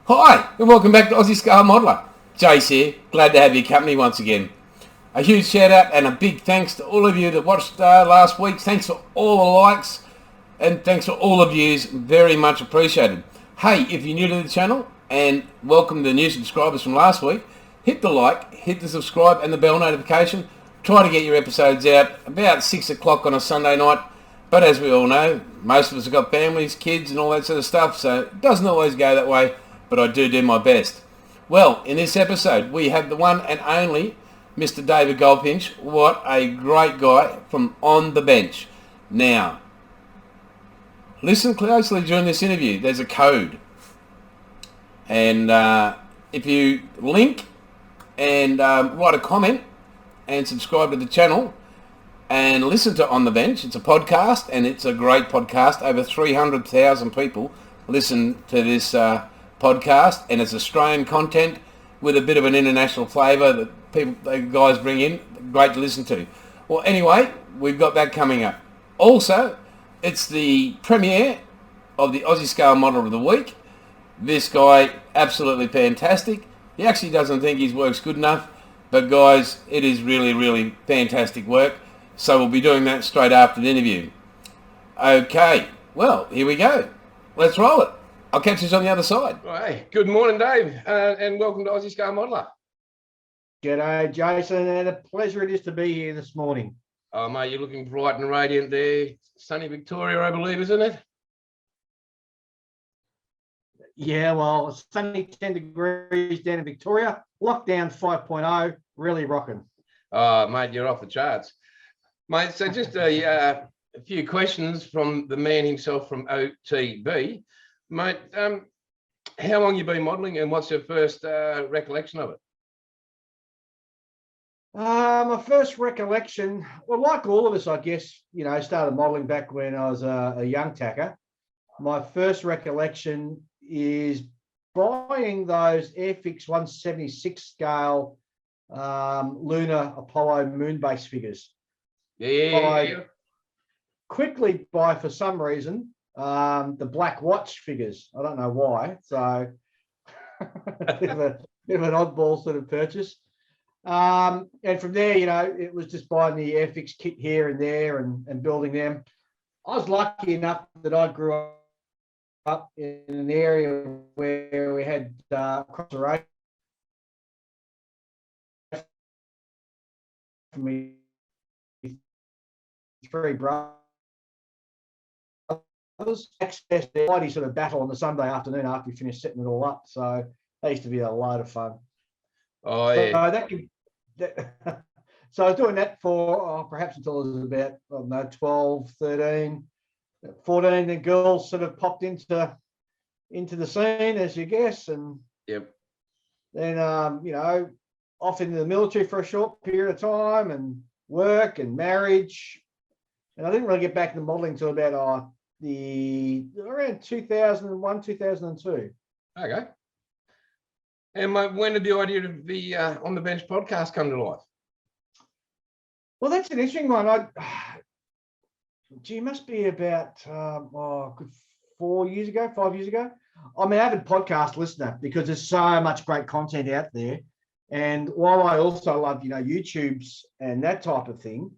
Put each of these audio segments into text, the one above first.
Hi, and welcome back to Aussie Scale Modeler. Jace here, glad to have your company once again. A huge shout out and a big thanks to all of you that watched last week. Thanks for all the likes and thanks for all the views, very much appreciated. Hey, if you're new to the channel, and welcome to the new subscribers from last week, hit the like, hit the subscribe and the bell notification. Try to get your episodes out about 6 o'clock on a Sunday night. But as we all know, most of us have got families, kids and all that sort of stuff, so it doesn't always go that way. But I do my best. Well, in this episode, we have the one and only Mr. David Goldfinch. What a great guy from On the Bench. Now, listen closely during this interview. There's a code. And if you link and write a comment and subscribe to the channel and listen to On the Bench, it's a podcast and it's a great podcast. Over 300,000 people listen to this podcast, and it's Australian content with a bit of an international flavour that the guys bring in. Great to listen to. Well, anyway, we've got that coming up. Also, it's the premiere of the Aussie Scale Modeler of the Week. This guy, absolutely fantastic. He actually doesn't think his work's good enough, but guys, it is really, really fantastic work. So we'll be doing that straight after the interview. Okay, well, here we go. Let's roll it. I'll catch you on the other side. Well, hey, good morning, Dave, and welcome to Aussie Scale Modeler. G'day, Jason, and a pleasure it is to be here this morning. Oh, mate, you're looking bright and radiant there. Sunny Victoria, I believe, isn't it? Yeah, well, it's sunny 10 degrees down in Victoria. Lockdown 5.0, really rocking. Oh, mate, you're off the charts. Mate, so just a few questions from the man himself from OTB. Mate, how long you been modelling and what's your first recollection of it? My first recollection, well, like all of us, I guess, started modelling back when I was a young tacker. My first recollection is buying those Airfix 176 scale lunar Apollo moon base figures. Yeah. Quickly buy, for some reason, the Black Watch figures. I don't know why. So a bit of an oddball sort of purchase. And from there, it was just buying the Airfix kit here and there and building them. I was lucky enough that I grew up in an area where we had across the road from me, 3 brothers. Access their mighty sort of battle on the Sunday afternoon after we finished setting it all up. So that used to be a load of fun. Oh, yeah. So I was doing that for perhaps until I was about, I don't know, 12, 13, 14. The girls sort of popped into the scene, as you guess. And yep. Then, off into the military for a short period of time and work and marriage. And I didn't really get back into modelling until about around 2001, 2002. Okay. And when did the idea of the On the Bench podcast come to life? Well, that's an interesting one. It must be about 5 years ago. I'm an avid podcast listener because there's so much great content out there. And while I also love, YouTube's and that type of thing,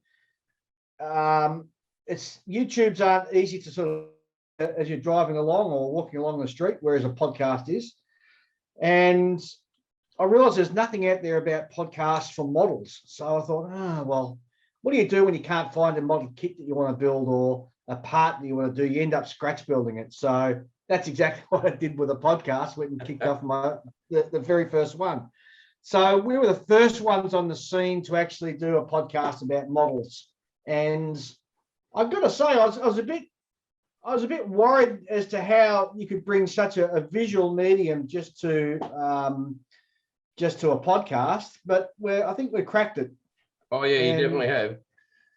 YouTubes aren't easy to sort of as you're driving along or walking along the street, whereas a podcast is. And I realized there's nothing out there about podcasts for models. So I thought, well, what do you do when you can't find a model kit that you want to build or a part that you want to do? You end up scratch building it. So that's exactly what I did with a podcast. Went and kicked off the very first one. So we were the first ones on the scene to actually do a podcast about models. And I've got to say, I was a bit worried as to how you could bring such a visual medium just to a podcast, but I think we cracked it. Oh yeah, you definitely have.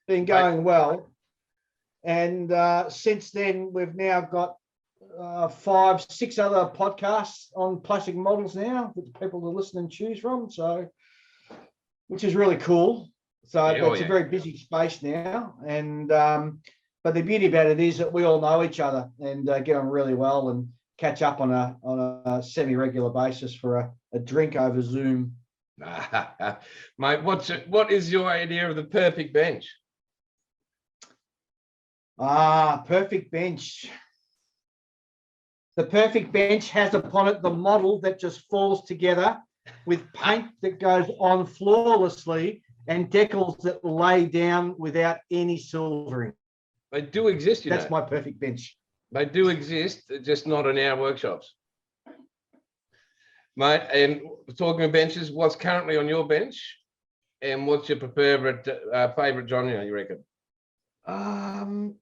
Been going well, and since then we've now got 5, 6 other podcasts on plastic models now for people to listen and choose from. So, which is really cool. So it's a very busy space now, and but the beauty about it is that we all know each other and get on really well and catch up on a semi-regular basis for a drink over Zoom. Mate, what is your idea of the perfect bench? Perfect bench. The perfect bench has upon it the model that just falls together with paint that goes on flawlessly and decals that lay down without any silvering. They do exist, you know. That's my perfect bench. They do exist, just not in our workshops. Mate, and talking of benches, what's currently on your bench and what's your favourite genre, you reckon? I'll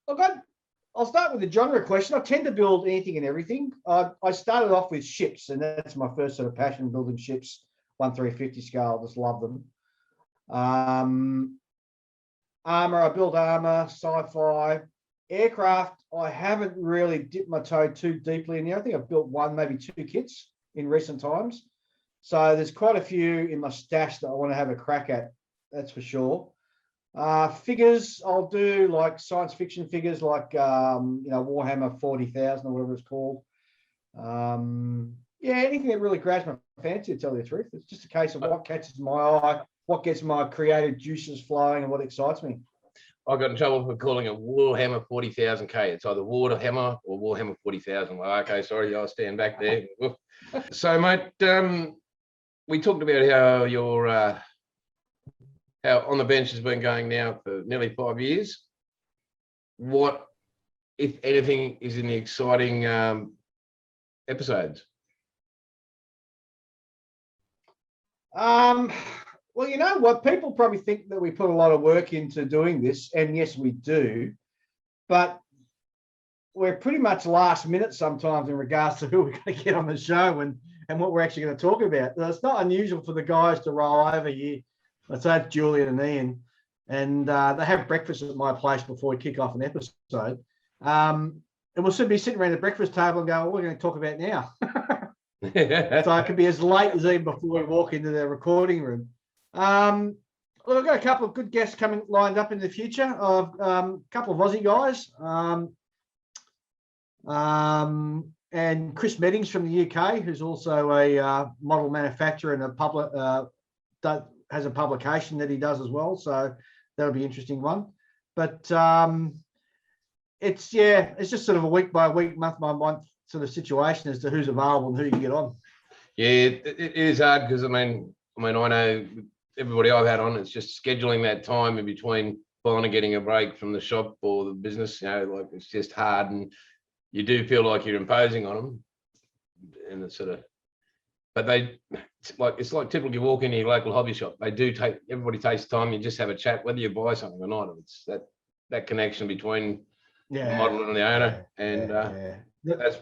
start with the genre question. I tend to build anything and everything. I started off with ships, and that's my first sort of passion, building ships, 1/350 scale. Just love them. Armor, I build armor, sci-fi. Aircraft, I haven't really dipped my toe too deeply in there. I think I've built one, maybe two kits in recent times. So there's quite a few in my stash that I want to have a crack at, that's for sure. Figures, I'll do like science fiction figures like, Warhammer 40,000 or whatever it's called. Anything that really grabs my fancy, to tell you the truth. It's just a case of what catches my eye, what gets my creative juices flowing and what excites me. I got in trouble for calling it Warhammer 40,000K. It's either Warhammer or Warhammer 40,000. Well, okay, sorry, I'll stand back there. So, mate, we talked about how your how on the bench has been going now for nearly 5 years. What, if anything, is in the exciting episodes? Well, you know what? People probably think that we put a lot of work into doing this, and yes, we do. But we're pretty much last minute sometimes in regards to who we're going to get on the show and what we're actually going to talk about. So it's not unusual for the guys to roll over here. Let's say it's Julian and Ian, and they have breakfast at my place before we kick off an episode. And we'll soon be sitting around the breakfast table and go, what are we going to talk about now? So it could be as late as even before we walk into the recording room. Well, I've got a couple of good guests coming lined up in the future. Of a couple of Aussie guys, and Chris Meddings from the UK, who's also a model manufacturer and has a publication that he does as well. So that'll be an interesting one. But it's just sort of a week by week, month by month sort of situation as to who's available and who you can get on. Yeah, it is hard because I know everybody I've had on, it's just scheduling that time in between finally getting a break from the shop or the business. Like it's just hard, and you do feel like you're imposing on them, and it's sort of. But it's like typical. You walk into your local hobby shop. Everybody takes time. You just have a chat, whether you buy something or not. It's that connection between the model and the owner, and that's.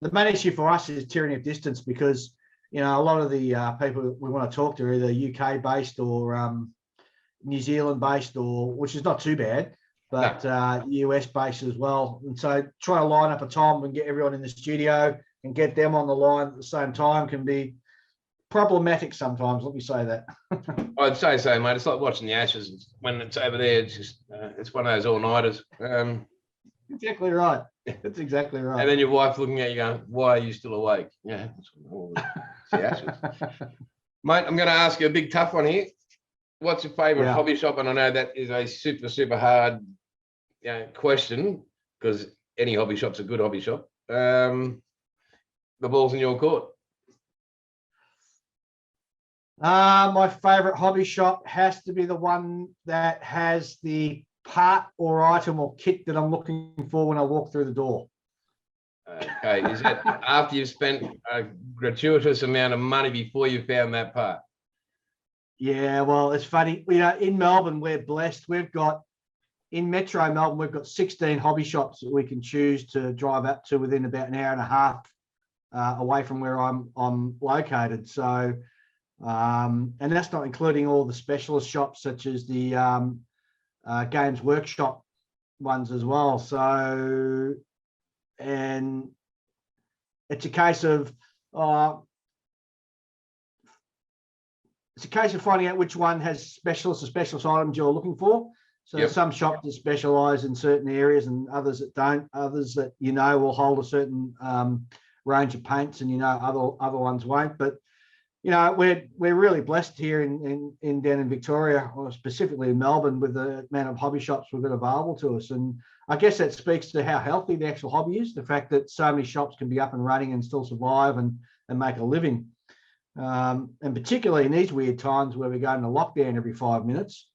The main issue for us is tyranny of distance, because a lot of the people we want to talk to are either UK based or New Zealand based, which is not too bad, but US based as well. And so trying to line up a time and get everyone in the studio and get them on the line at the same time can be problematic sometimes. Let me say that. I'd say so, mate. It's like watching the Ashes. When it's over there, it's just it's one of those all-nighters. Exactly right. That's exactly right. And then your wife looking at you going, why are you still awake? Yeah, it's the Ashes. Mate, I'm going to ask you a big tough one here. What's your favourite hobby shop? And I know that is a super, super hard question, because any hobby shop's a good hobby shop. The ball's in your court. My favourite hobby shop has to be the one that has the part or item or kit that I'm looking for when I walk through the door. Okay, is that after you've spent a gratuitous amount of money before you found that part? Yeah, well, it's funny. In Melbourne, we're blessed. In Metro Melbourne, we've got 16 hobby shops that we can choose to drive up to within about an hour and a half away from where I'm located. So, and that's not including all the specialist shops such as the Games Workshop ones as well. So, and it's a case of finding out which one has specialist items you're looking for. So Yep. some shops that specialise in certain areas and others that don't. Others that will hold a certain range of paints, and other ones won't. But we're really blessed here in down in Victoria, or specifically in Melbourne, with the amount of hobby shops we've got available to us. And I guess that speaks to how healthy the actual hobby is. The fact that so many shops can be up and running and still survive and make a living. And particularly in these weird times where we're going into lockdown every 5 minutes.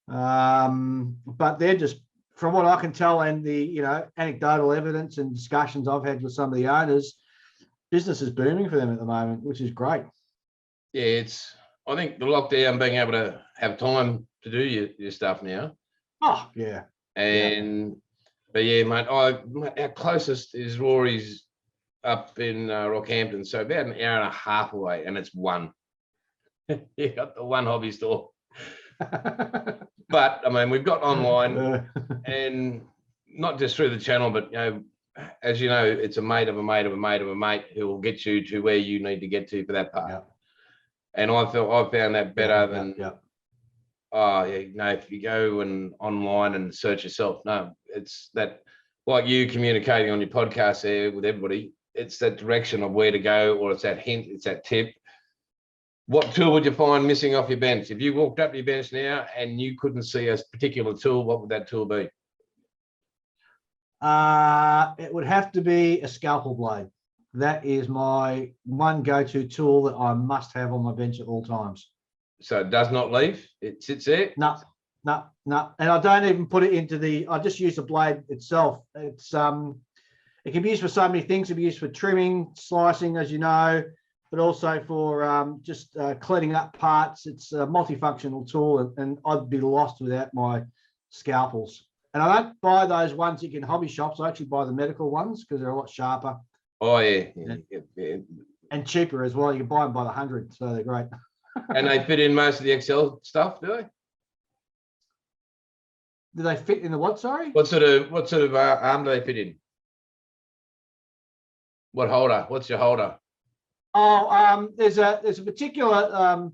But they're just, from what I can tell, and the anecdotal evidence and discussions I've had with some of the owners, business is booming for them at the moment, which is great. Yeah, I think the lockdown, being able to have time to do your stuff now. Oh, yeah. But yeah, mate, our closest is Rory's up in Rockhampton, so about an hour and a half away, and it's one. You got the one hobby store. But I mean, we've got online, and not just through the channel, but as you know, it's a mate of a mate of a mate of a mate who will get you to where you need to get to for that part. Yeah. And I found that better than yeah. if you go and online and search yourself. No, it's that, like you communicating on your podcast there with everybody, it's that direction of where to go, or it's that hint, it's that tip. What tool would you find missing off your bench? If you walked up your bench now and you couldn't see a particular tool, what would that tool be? It would have to be a scalpel blade. That is my one go-to tool that I must have on my bench at all times. So it does not leave? It sits there? No. And I don't even put it into I just use the blade itself. It's it can be used for so many things. It can be used for trimming, slicing, as you know, but also for just cleaning up parts. It's a multifunctional tool, and I'd be lost without my scalpels. And I don't buy those ones you can hobby shops. I actually buy the medical ones because they're a lot sharper. Oh, yeah. And cheaper as well. You can buy them by the 100, so they're great. And they fit in most of the Excel stuff, do they? Do they fit in the what, sorry? What sort of arm do they fit in? What holder? What's your holder? Oh, there's a particular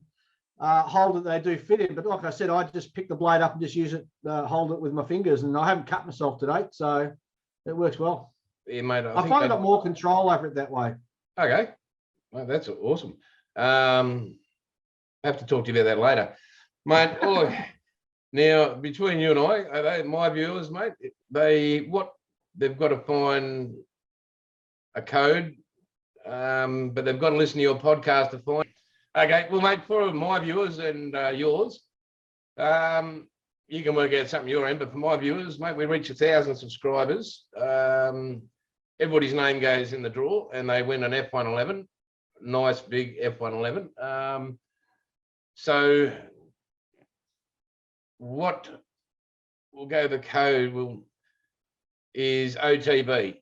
holder that they do fit in, but like I said, I just pick the blade up and just use it, hold it with my fingers, and I haven't cut myself to date, so it works well. Yeah, mate. I find I got more control over it that way. Okay, well, that's awesome. I have to talk to you about that later, mate. Now, between you and I, my viewers, mate, they've got to find a code, but they've got to listen to your podcast to find. Okay, well, mate, for my viewers and yours, you can work out something your end, but for my viewers, mate, we reach 1,000 subscribers. Everybody's name goes in the draw, and they win an F111, nice big F111. So what will go, the code is OTB.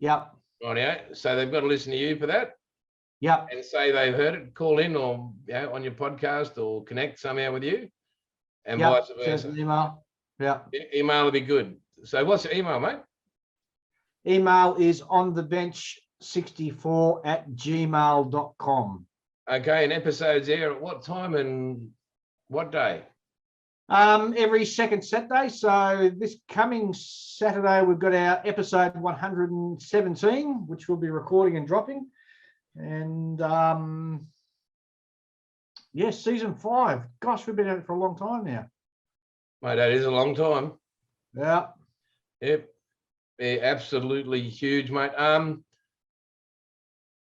Yep. Right, so they've got to listen to you for that. Yep. And say they've heard it, call in, or on your podcast, or connect somehow with you, and vice versa. Send an email. Yeah. Email will be good. So what's the email, mate? Email is onthebench64@gmail.com. Okay, and episodes there at what time and what day? Every second Saturday. So this coming Saturday, we've got our episode 117, which we'll be recording and dropping. And season 5. Gosh, we've been at it for a long time now. Mate, that is a long time. Yeah. Yep. They're absolutely huge, mate.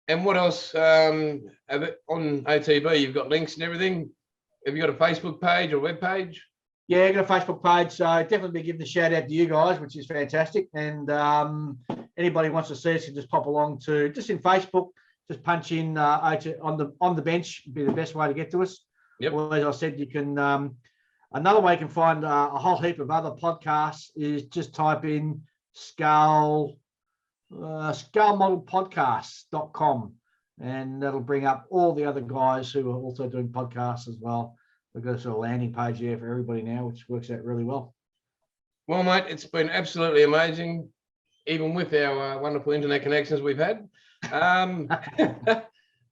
And what else? On OTB, you've got links and everything. Have you got a Facebook page or web page? Yeah, I got a Facebook page, so definitely be giving a shout out to you guys, which is fantastic. And anybody wants to see us can just pop along to just in Facebook, just punch in on the bench, would be the best way to get to us. Yep. Or as I said, you can another way you can find a whole heap of other podcasts is just type in scalemodelpodcasts.com, and that'll bring up all the other guys who are also doing podcasts as well. We've got a sort of landing page there for everybody now, which works out really well. Well, mate, it's been absolutely amazing, even with our wonderful internet connections we've had.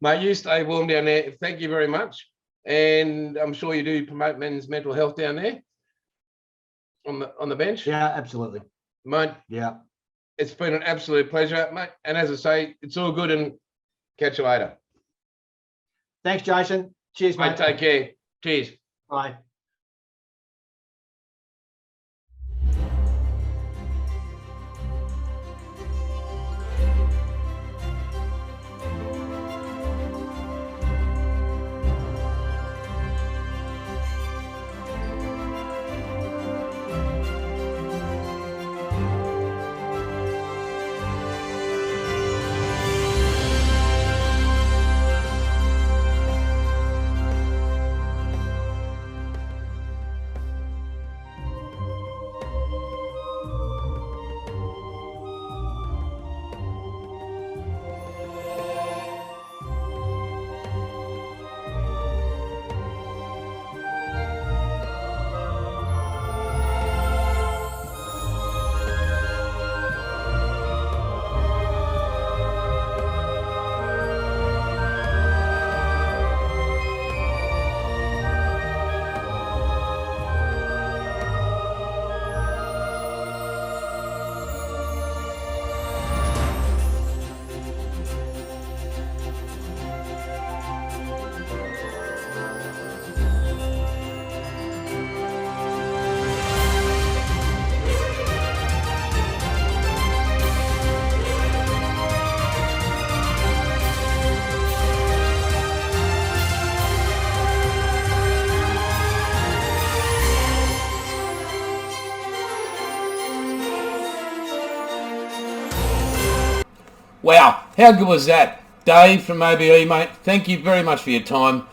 Mate, you stay warm down there. Thank you very much. And I'm sure you do promote men's mental health down there. on the bench. Yeah, absolutely. Mate, Yeah. it's been an absolute pleasure, mate. And as I say, it's all good, and catch you later. Thanks, Jason. Cheers, Mate, mate. take care. Cheers. Bye. Wow, how good was that? Dave from OBE, mate, thank you very much for your time.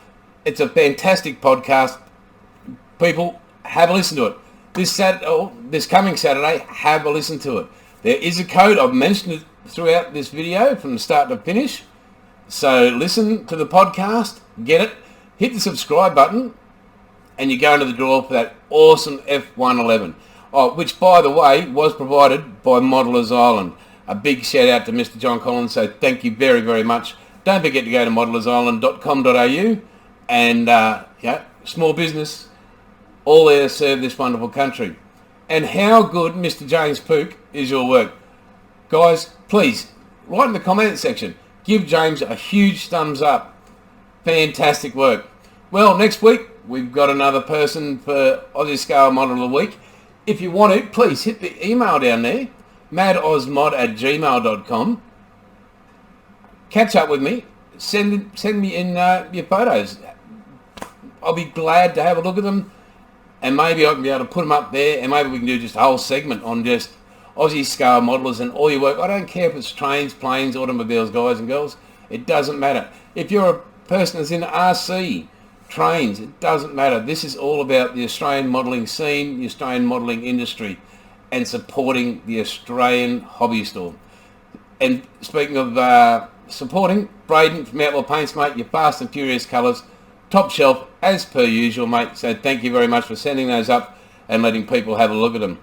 It's a fantastic podcast. People, have a listen to it. This coming Saturday, have a listen to it. There is a code. I've mentioned it throughout this video from the start to finish. So listen to the podcast, get it, hit the subscribe button, and you go into the draw for that awesome F111. Oh, which, by the way, was provided by Modelers Island. A big shout out to Mr. John Collins, so thank you very, very much. Don't forget to go to modelersisland.com.au and small business, all there to serve this wonderful country. And how good, Mr. James POOK, is your work? Guys, please, write in the comment section. Give James a huge thumbs up. Fantastic work. Well, next week, we've got another person for Aussie Scale Model of the Week. If you want to, please hit the email down there, madozmod@gmail.com. Catch up with me. Send me in your photos. I'll be glad to have a look at them, and maybe I can be able to put them up there, and maybe we can do just a whole segment on just Aussie scale modelers and all your work. I don't care if it's trains, planes, automobiles, guys and girls. It doesn't matter. If you're a person that's in RC, trains, it doesn't matter. This is all about the Australian modelling scene, the Australian modelling industry, and supporting the Australian hobby store. And speaking of supporting, Braden from Outlaw Paints, mate, your fast and furious colours, top shelf as per usual, mate. So thank you very much for sending those up and letting people have a look at them.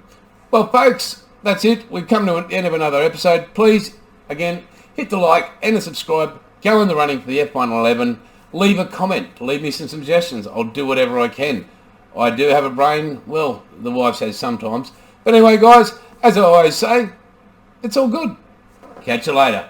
Well, folks, that's it. We've come to the end of another episode. Please, again, hit the like and the subscribe. Go in the running for the F111. Leave a comment. Leave me some suggestions. I'll do whatever I can. I do have a brain. Well, the wife says sometimes. But anyway, guys, as I always say, it's all good. Catch you later.